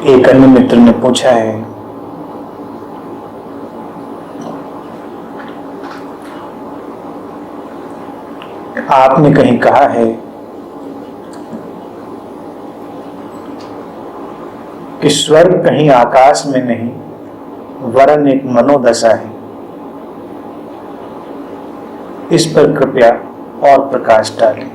एक अन्य मित्र ने पूछा है, आपने कहीं कहा है कि स्वर्ग कहीं आकाश में नहीं वरन एक मनोदशा है। इस पर कृपया और प्रकाश डालें।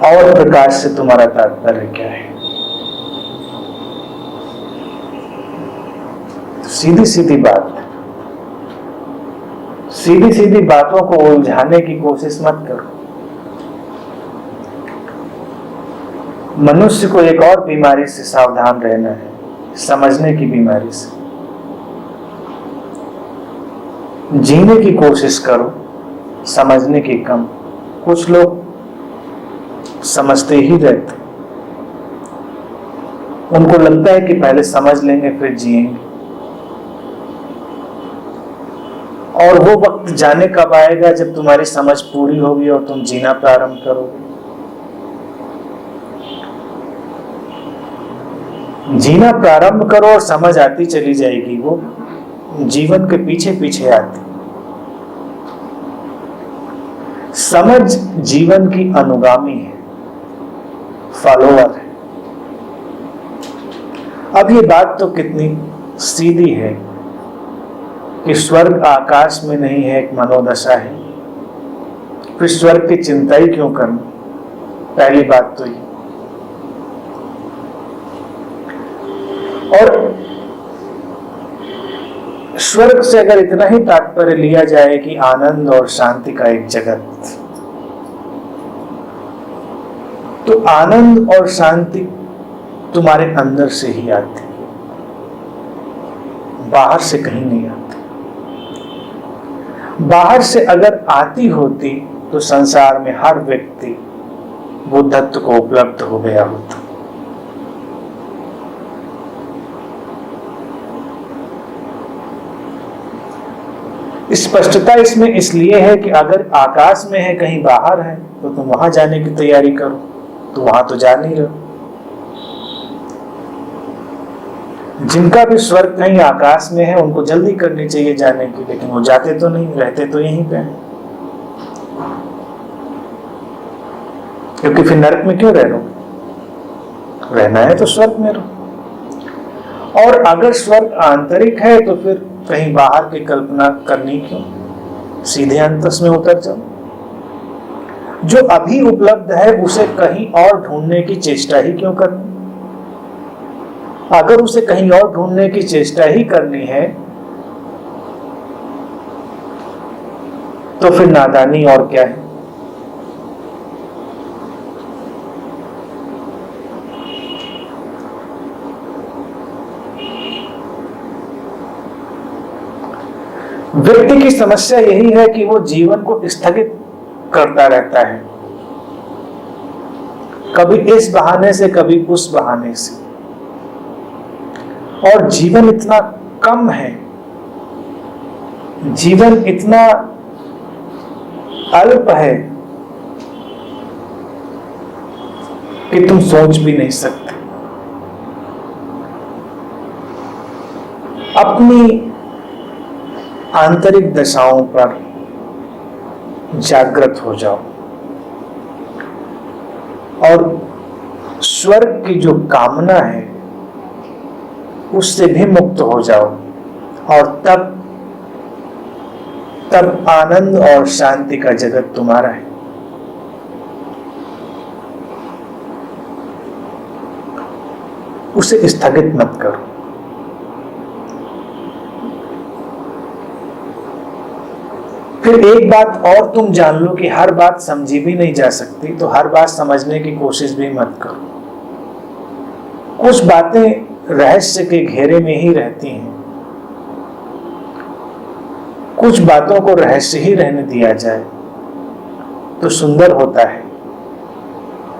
और प्रकाश से तुम्हारा तात्पर्य क्या है? सीधी सीधी बात, सीधी सीधी बातों को उलझाने की कोशिश मत करो। मनुष्य को एक और बीमारी से सावधान रहना है, समझने की बीमारी से। जीने की कोशिश करो, समझने की कम। कुछ लोग समझते ही रहते, उनको लगता है कि पहले समझ लेंगे फिर जिएंगे, और वो वक्त जाने कब आएगा जब तुम्हारी समझ पूरी होगी और तुम जीना प्रारंभ करोगे। जीना प्रारंभ करो और समझ आती चली जाएगी, वो जीवन के पीछे पीछे आती। समझ जीवन की अनुगामी है, फॉलोअर है। अब ये बात तो कितनी सीधी है कि स्वर्ग आकाश में नहीं है, एक मनोदशा है। फिर स्वर्ग की चिंता ही क्यों करना? पहली बात तो ये। और स्वर्ग से अगर इतना ही तात्पर्य लिया जाए कि आनंद और शांति का एक जगत, तो आनंद और शांति तुम्हारे अंदर से ही आती, बाहर से कहीं नहीं आती। बाहर से अगर आती होती तो संसार में हर व्यक्ति बुद्धत्व को उपलब्ध हो गया होता। स्पष्टता इसमें इसलिए है कि अगर आकाश में है, कहीं बाहर है, तो तुम वहां जाने की तैयारी करो, तो वहां तो जा नहीं रहो। जिनका भी स्वर्ग कहीं आकाश में है, उनको जल्दी करनी चाहिए जाने की, लेकिन वो जाते तो नहीं, रहते तो यहीं पे हैं। क्योंकि फिर नरक में क्यों रह रहे हो? रहना है तो स्वर्ग में रहो। और अगर स्वर्ग आंतरिक है तो फिर कहीं बाहर की कल्पना करनी क्यों? सीधे अंतस में उतर जाओ। जो अभी उपलब्ध है उसे कहीं और ढूंढने की चेष्टा ही क्यों करनी? अगर उसे कहीं और ढूंढने की चेष्टा ही करनी है तो फिर नादानी और क्या है? व्यक्ति की समस्या यही है कि वो जीवन को स्थगित करता रहता है, कभी इस बहाने से कभी उस बहाने से। और जीवन इतना कम है, जीवन इतना अल्प है कि तुम सोच भी नहीं सकते। अपनी आंतरिक दशाओं पर जागृत हो जाओ और स्वर्ग की जो कामना है उससे भी मुक्त हो जाओ, और तब आनंद और शांति का जगत तुम्हारा है। उसे स्थगित मत करो। फिर एक बात और तुम जान लो कि हर बात समझी भी नहीं जा सकती, तो हर बात समझने की कोशिश भी मत करो। कुछ बातें रहस्य के घेरे में ही रहती हैं, कुछ बातों को रहस्य ही रहने दिया जाए तो सुंदर होता है।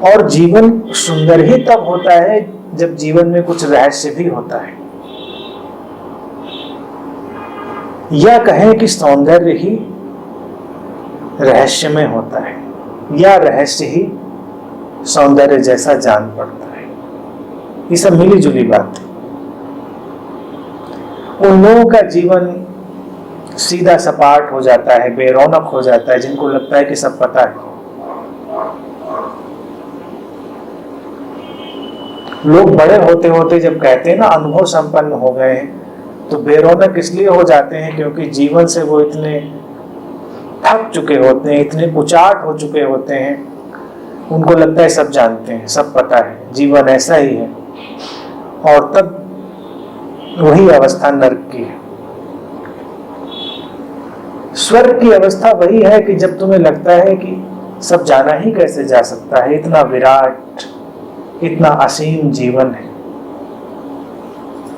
और जीवन सुंदर ही तब होता है जब जीवन में कुछ रहस्य भी होता है, या कहें कि सौंदर्य ही रहस्यमय होता है। या रहस्य ही सौंदर्य जैसा जान पड़ता है। ये सब मिली जुली बात है। उन लोगों का जीवन सीधा सपाट हो जाता है, बेरौनक हो जाता है, जिनको लगता है कि सब पता है। लोग बड़े होते होते जब कहते हैं ना अनुभव संपन्न हो गए हैं, तो बेरौनक इसलिए हो जाते हैं क्योंकि जीवन से वो इतने थक चुके होते हैं, इतने उचाट हो चुके होते हैं, उनको लगता है सब जानते हैं, सब पता है, जीवन ऐसा ही है। और तब वही अवस्था नरक की है। स्वर्ग की अवस्था वही है कि जब तुम्हें लगता है कि सब जाना ही कैसे जा सकता है, इतना विराट, इतना असीम जीवन है,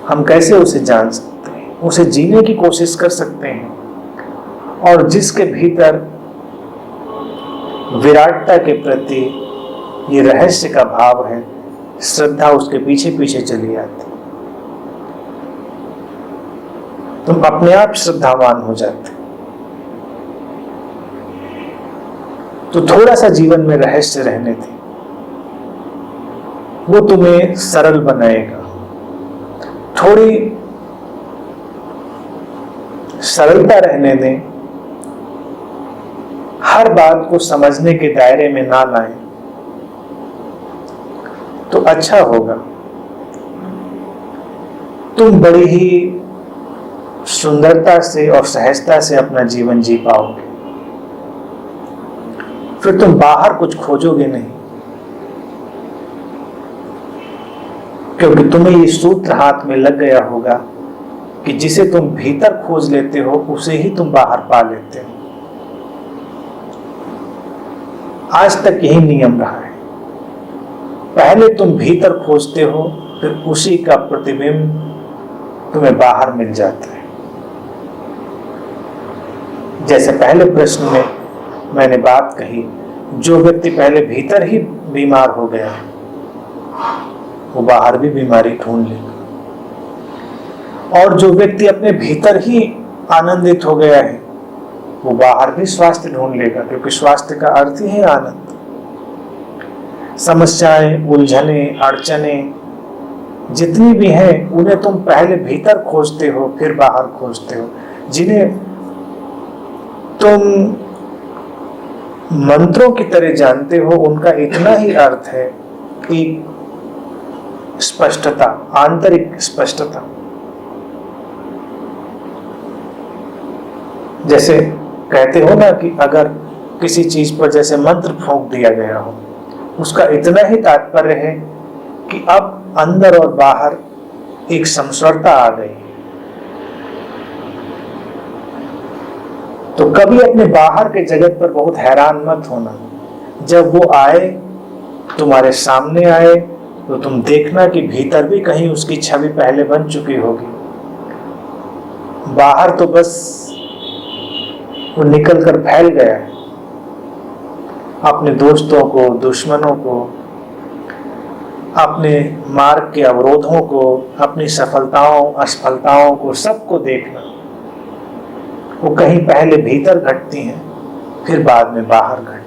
हम कैसे उसे जान सकते हैं, उसे जीने की कोशिश कर सकते हैं। और जिसके भीतर विराटता के प्रति ये रहस्य का भाव है, श्रद्धा उसके पीछे पीछे चली आती, तुम अपने आप श्रद्धावान हो जाते। तो थोड़ा सा जीवन में रहस्य रहने दे, वो तुम्हें सरल बनाएगा। थोड़ी सरलता रहने दें, हर बात को समझने के दायरे में ना लाएं, तो अच्छा होगा। तुम बड़ी ही सुंदरता से और सहजता से अपना जीवन जी पाओगे। फिर तुम बाहर कुछ खोजोगे नहीं, क्योंकि तुम्हें ये सूत्र हाथ में लग गया होगा कि जिसे तुम भीतर खोज लेते हो उसे ही तुम बाहर पा लेते हो। आज तक यही नियम रहा है, पहले तुम भीतर खोजते हो, फिर उसी का प्रतिबिंब तुम्हें बाहर मिल जाता है। जैसे पहले प्रश्न में मैंने बात कही, जो व्यक्ति पहले भीतर ही बीमार हो गया है वो बाहर भी बीमारी ढूंढ लेगा, और जो व्यक्ति अपने भीतर ही आनंदित हो गया है वो बाहर भी स्वास्थ्य ढूंढ लेगा, क्योंकि स्वास्थ्य का अर्थ ही है आनंद। समस्याएं, उलझने, अड़चने जितनी भी हैं उन्हें तुम पहले भीतर खोजते हो, फिर बाहर खोजते हो। जिन्हें तुम मंत्रों की तरह जानते हो, उनका इतना ही अर्थ है कि स्पष्टता, आंतरिक स्पष्टता। जैसे कहते हो ना कि अगर किसी चीज पर जैसे मंत्र फूंक दिया गया हो, उसका इतना ही तात्पर्य है कि अब अंदर और बाहर एक समस्वरता आ गई। तो कभी अपने बाहर के जगत पर बहुत हैरान मत होना। जब वो आए, तुम्हारे सामने आए, तो तुम देखना कि भीतर भी कहीं उसकी छवि पहले बन चुकी होगी। बाहर तो बस वो निकल कर फैल गया है, अपने दोस्तों को, दुश्मनों को, अपने मार्ग के अवरोधों को, अपनी सफलताओं असफलताओं को, सबको देखना। वो कहीं पहले भीतर घटती हैं, फिर बाद में बाहर घटती हैं।